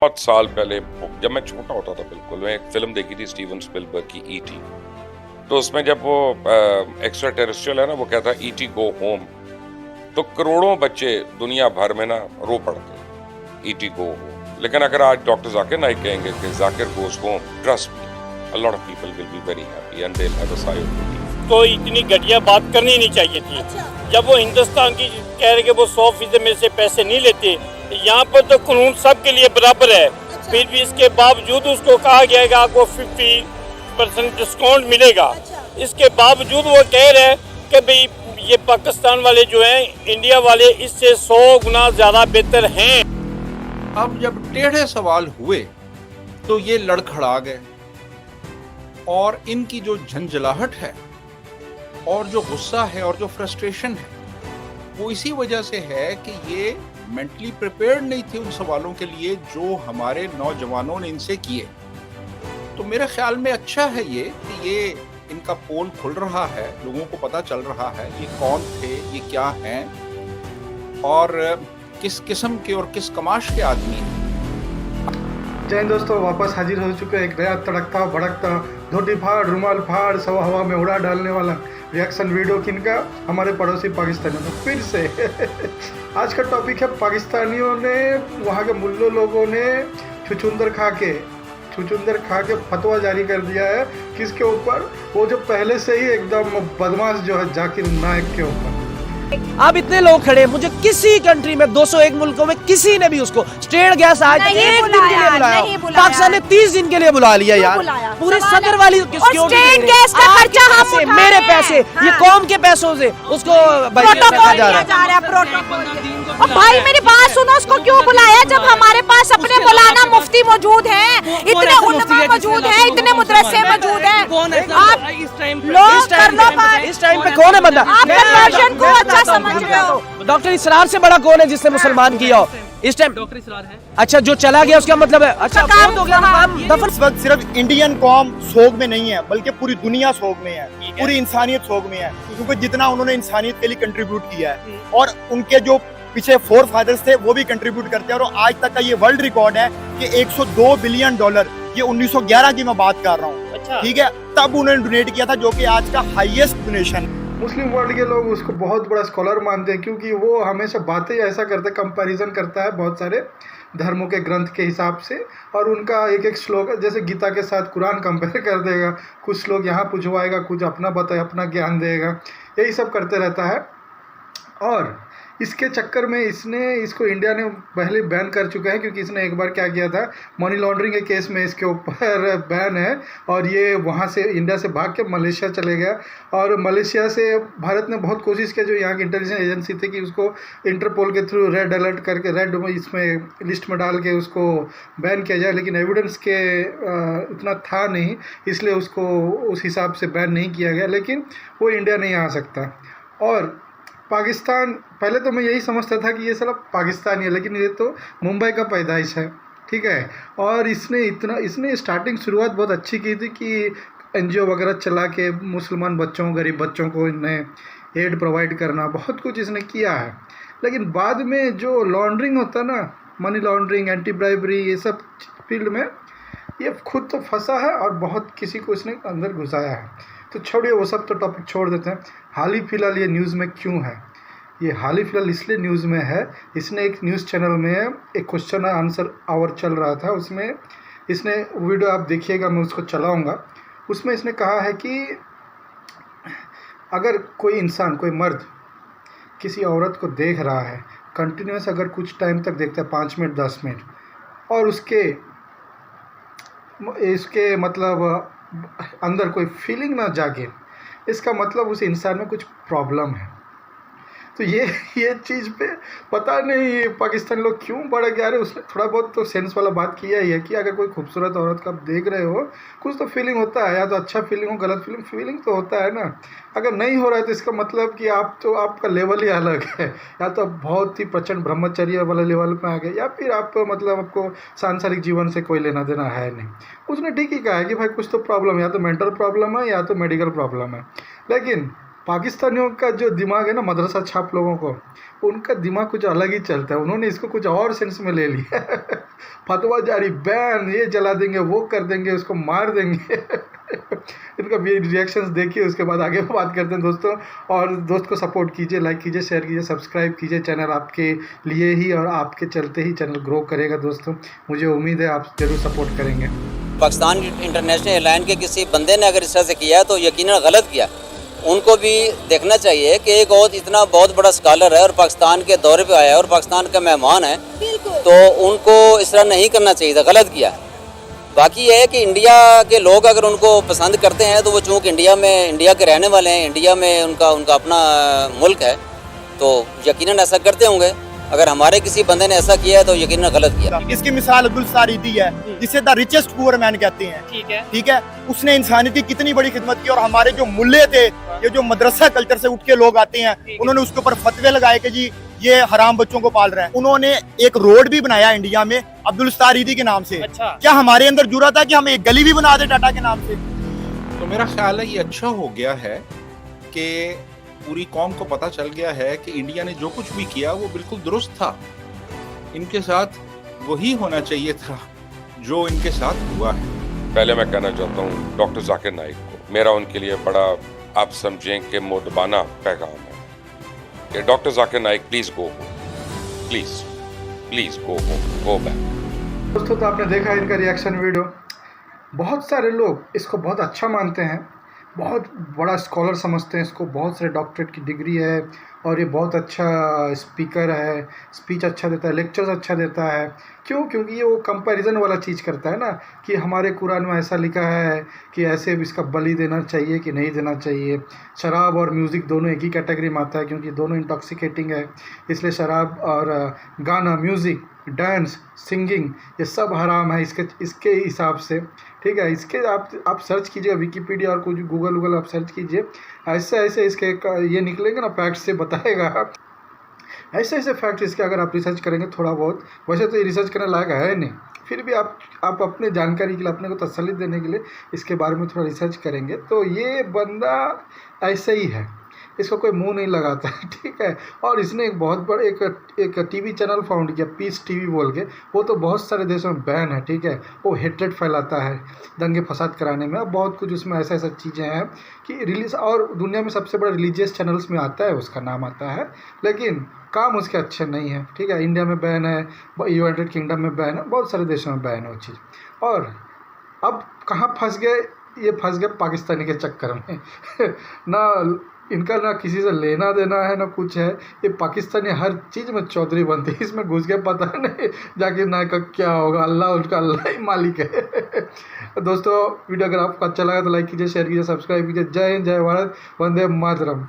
बहुत साल पहले जब मैं छोटा होता था बिल्कुल, मैं एक फिल्म देखी थी स्टीवन स्पिलबर्ग की ईटी। तो उसमें जब वो एक्स्ट्रा टेरेस्ट्रियल है ना, वो कहता है ईटी गो होम, तो करोड़ों बच्चे दुनिया भर में ना रो पड़ते ईटी गो होम। लेकिन अगर आज डॉक्टर जाकिर नाइक कहेंगे कि Zakir goes home, trust me, a lot of people will be very happy and they'll have a sigh of relief. तो इतनी घटिया बात करनी नहीं चाहिए थी। जब वो हिंदुस्तान की कह रहे कि वो 100% में से पैसे नहीं लेते, यहाँ पर तो कानून सबके लिए बराबर है। फिर भी इसके बावजूद उसको कहा गया है कि आपको 50% डिस्काउंट मिलेगा। इसके बावजूद वो कह रहे हैं कि भाई ये पाकिस्तान वाले जो हैं, इंडिया वाले इससे 100 गुना ज़्यादा बेहतर हैं। अब जब टेढ़े सवाल हुए तो ये लड़खड़ा गए और इनकी जो झंझलाहट है और जो गुस्सा है और जो फ्रस्ट्रेशन है वो इसी वजह से है कि ये मेंटली प्रिपेयर्ड नहीं थे उन सवालों के लिए जो हमारे नौजवानों ने इनसे किए। तो मेरे ख्याल में अच्छा है ये कि ये इनका पोल खुल रहा है, लोगों को पता चल रहा है ये कौन थे, ये क्या हैं और किस किस्म के और किस कमाश के आदमी हैं। जय हिंद दोस्तों, वापस हाजिर हो चुके हैं एक नया तड़कता भड़कता धोती फाड़ रुमाल फाड़ सब हवा में उड़ा डालने वाला रिएक्शन वीडियो किनका, हमारे पड़ोसी पाकिस्तानियों का फिर से आज का टॉपिक है पाकिस्तानियों ने, वहाँ के मुल्लो लोगों ने छुचुंदर खा के फतवा जारी कर दिया है किसके ऊपर, वो जो पहले से ही एकदम बदमाश जो है जाकिर नाइक के ऊपर। अब इतने लोग खड़े, मुझे किसी कंट्री में 201 मुल्कों में किसी ने भी उसको स्टेट गैस आज एक दिन के लिए बुलाया, पाकिस्तान ने 30 दिन के लिए बुला लिया यार। पूरे सदर वाली स्टेट गैस का खर्चा हम मेरे पैसे, ये कौम के पैसों से उसको प्रोटोकॉल जा रहा है प्रोटोकॉल। और भाई मेरी बात सुनो, उसको क्यों बुलाया जब हमारे पास अपने मौलाना मुफ्ती मौजूद हैं, इतने उलमा मौजूद हैं, इतने मदरसे मौजूद हैं। आप लोग कर लो बात। इस टाइम पे कौन है बंदा? आप कन्वर्जन को अच्छा समझ रहे हो। डॉक्टर इसरार से बड़ा कौन है जिसने मुसलमान किया हो इस टाइम? डॉक्टर इसरार है। अच्छा, जो चला गया उसका मतलब है अच्छा बहुत हो गया काम दफन। इस वक्त सिर्फ इंडियन कौम सोग में नहीं है बल्कि पूरी दुनिया सोग में है, पूरी इंसानियत सोग में है, क्योंकि जितना उन्होंने इंसानियत के लिए कंट्रीब्यूट किया है और उनके जो पीछे फोर फादर्स थे वो भी कंट्रीब्यूट करते हैं। और आज तक का ये वर्ल्ड रिकॉर्ड है कि 102 बिलियन डॉलर, ये 1911 की मैं बात कर रहा हूँ, ठीक है, तब उन्होंने डोनेट किया था, जो कि आज का हाईएस्ट डोनेशन। मुस्लिम वर्ल्ड के लोग उसको बहुत बड़ा स्कॉलर मानते हैं क्योंकि वो हमेशा बातें ऐसा करते, कंपैरिजन करता है बहुत सारे धर्मों के ग्रंथ के हिसाब से, और उनका एक एक श्लोक जैसे गीता के साथ कुरान कंपेयर कर देगा, कुछ श्लोक यहाँ पूछवाएगा, कुछ अपना बताए, अपना ज्ञान देगा, यही सब करते रहता है। और इसके चक्कर में इसको इंडिया ने पहले बैन कर चुका है क्योंकि इसने एक बार क्या किया था, मनी लॉन्ड्रिंग के केस में इसके ऊपर बैन है और ये वहाँ से इंडिया से भाग के मलेशिया चले गया। और मलेशिया से भारत ने बहुत कोशिश की, जो यहाँ की इंटेलिजेंस एजेंसी थी, कि उसको इंटरपोल के थ्रू रेड अलर्ट करके रेड इसमें लिस्ट में डाल के उसको बैन किया जाए, लेकिन एविडेंस के इतना था नहीं, इसलिए उसको उस हिसाब से बैन नहीं किया गया, लेकिन वो इंडिया नहीं आ सकता। और पाकिस्तान, पहले तो मैं यही समझता था कि ये साला पाकिस्तानी है, लेकिन ये तो मुंबई का पैदाइश है, ठीक है। और इसने स्टार्टिंग शुरुआत बहुत अच्छी की थी कि एनजीओ वगैरह चला के मुसलमान बच्चों, गरीब बच्चों को इन्हें एड प्रोवाइड करना, बहुत कुछ इसने किया है। लेकिन बाद में जो लॉन्ड्रिंग होता ना, मनी लॉन्ड्रिंग, एंटी ब्राइबरी, ये सब फील्ड में ये खुद तो फंसा है और बहुत किसी को इसने अंदर घुसाया है। तो छोड़िए वो सब, तो टॉपिक छोड़ देते हैं। हाल ही फिलहाल ये न्यूज़ में क्यों है? ये हाल ही फिलहाल इसलिए न्यूज़ में है, इसने एक न्यूज़ चैनल में एक क्वेश्चन आंसर आवर चल रहा था, उसमें इसने वीडियो आप देखिएगा, मैं उसको चलाऊंगा। उसमें इसने कहा है कि अगर कोई इंसान, कोई मर्द किसी औरत को देख रहा है कंटिन्यूस, अगर कुछ टाइम तक देखता है, 5 मिनट 10 मिनट, और इसके मतलब अंदर कोई फीलिंग ना जागे, इसका मतलब उस इंसान में कुछ प्रॉब्लम है। तो ये चीज़ पे पता नहीं पाकिस्तानी लोग क्यों बड़े गया रहे। उसने थोड़ा बहुत तो सेंस वाला बात किया ही है कि अगर कोई खूबसूरत औरत को आप देख रहे हो, कुछ तो फीलिंग होता है, या तो अच्छा फीलिंग हो, गलत फीलिंग तो होता है ना। अगर नहीं हो रहा है तो इसका मतलब कि आपका लेवल ही अलग है, या तो बहुत ही प्रचंड ब्रह्मचर्य वाला लेवल पे आ गए, या फिर आप मतलब आपको सांसारिक जीवन से कोई लेना देना है नहीं। उसने ठीक ही कहा है कि भाई कुछ तो प्रॉब्लम है, या तो मेंटल प्रॉब्लम है या तो मेडिकल प्रॉब्लम है। लेकिन पाकिस्तानियों का जो दिमाग है ना, मदरसा छाप लोगों को, उनका दिमाग कुछ अलग ही चलता है। उन्होंने इसको कुछ और सेंस में ले लिया। फतवा जारी, बैन, ये जला देंगे, वो कर देंगे, उसको मार देंगे। इनका भी रिएक्शंस देखिए, उसके बाद आगे बात करते हैं दोस्तों। और दोस्त को सपोर्ट कीजिए, लाइक कीजिए, शेयर कीजिए, सब्सक्राइब कीजिए। चैनल आपके लिए ही और आपके चलते ही चैनल ग्रो करेगा दोस्तों। मुझे उम्मीद है आप जरूर सपोर्ट करेंगे। पाकिस्तान इंटरनेशनल एयरलाइन के किसी बंदे ने अगर इस तरह से किया है तो यकीनन गलत किया। उनको भी देखना चाहिए कि एक और इतना बहुत बड़ा स्कॉलर है और पाकिस्तान के दौरे पे आया है और पाकिस्तान का मेहमान है, तो उनको इस तरह नहीं करना चाहिए था, गलत किया। बाकी यह है कि इंडिया के लोग अगर उनको पसंद करते हैं तो वो चूँकि इंडिया के रहने वाले हैं, इंडिया में उनका अपना मुल्क है, तो यकीनन ऐसा करते होंगे। अगर हमारे किसी बंदे ने ऐसा किया है तो यकीनन गलत किया। इसकी मिसाल अब्दुल सत्तार ईदी है, जिसे द रिचेस्ट पुअर मैन कहते हैं। ठीक है, उसने इंसानियत की कितनी बड़ी खिदमत की। और हमारे जो मुल्ले थे, ये जो मदरसा कल्चर से उठ के लोग आते हैं, उन्होंने उसके ऊपर फतवे लगाए कि जी ये हराम बच्चों को पाल रहे हैं। उन्होंने एक रोड भी बनाया इंडिया में अब्दुल सत्तार ईदी के नाम से। अच्छा। क्या हमारे अंदर जुर्रत है कि हम एक गली भी बना दे टाटा के नाम से? तो मेरा ख्याल है ये अच्छा हो गया है कि पूरी कौम को पता चल गया है कि इंडिया ने जो कुछ भी किया वो बिल्कुल दुरुस्त था। इनके साथ वही होना चाहिए था जो इनके साथ हुआ है। पहले मैं कहना चाहता हूँ डॉक्टर जाकिर नाइक को, मेरा उनके लिए बड़ा, आप समझें कि मोदबाना पैगाम है कि doctor Zakir Naik please go home, please go home, go back. दोस्तों, तो आपने देखा इनका रिएक्शन वीडियो। बहुत सारे लोग इसको बहुत अच्छा मानते हैं, बहुत बड़ा स्कॉलर समझते हैं इसको, बहुत सारे डॉक्टरेट की डिग्री है और ये बहुत अच्छा स्पीकर है, स्पीच अच्छा देता है, लेक्चर्स अच्छा देता है। क्यों? क्योंकि ये वो कंपैरिजन वाला चीज़ करता है ना कि हमारे कुरान में ऐसा लिखा है कि ऐसे इसका बलि देना चाहिए कि नहीं देना चाहिए। शराब और म्यूज़िक दोनों एक ही कैटेगरी में आता है क्योंकि दोनों इंटॉक्सिकेटिंग है, इसलिए शराब और गाना, म्यूज़िक, डांस, सिंगिंग, ये सब हराम है इसके हिसाब से। ठीक है, इसके आप सर्च कीजिए विकीपीडिया और कुछ गूगल आप सर्च कीजिए, ऐसे इसके ये निकलेंगे ना, फैक्ट्स से बताएगा। ऐसे फैक्ट इसके अगर आप रिसर्च करेंगे थोड़ा बहुत, वैसे तो ये रिसर्च करने लायक है नहीं, फिर भी आप अपने जानकारी के लिए, अपने को तसल्ली देने के लिए इसके बारे में थोड़ा रिसर्च करेंगे तो ये बंदा ऐसे ही है, इसको कोई मुंह नहीं लगाता है। ठीक है, और इसने एक बहुत बड़ा एक टीवी चैनल फाउंड किया, पीस टीवी बोल के, वो तो बहुत सारे देशों में बैन है। ठीक है, वो हेट्रेड फैलाता है दंगे फसाद कराने में, अब बहुत कुछ उसमें ऐसा चीज़ें हैं कि रिलीज, और दुनिया में सबसे बड़ा रिलीजियस चैनल्स में आता है, उसका नाम आता है, लेकिन काम उसके अच्छे नहीं है। ठीक है, इंडिया में बैन है, यूनाइटेड किंगडम में बैन है, बहुत सारे देशों में बैन है वो चीज़। और अब कहाँ फंस गए? ये फंस गए पाकिस्तानी के चक्कर में। ना इनका ना किसी से लेना देना है ना कुछ है, ये पाकिस्तानी हर चीज़ में चौधरी बनते हैं, इसमें घुस गए, पता नहीं जाकिर नाइक का क्या होगा, अल्लाह ही मालिक है। दोस्तों, वीडियो अगर आपको अच्छा लगा तो लाइक कीजिए, शेयर कीजिए, सब्सक्राइब कीजिए। जय हिंद, जय भारत, वंदे मातरम।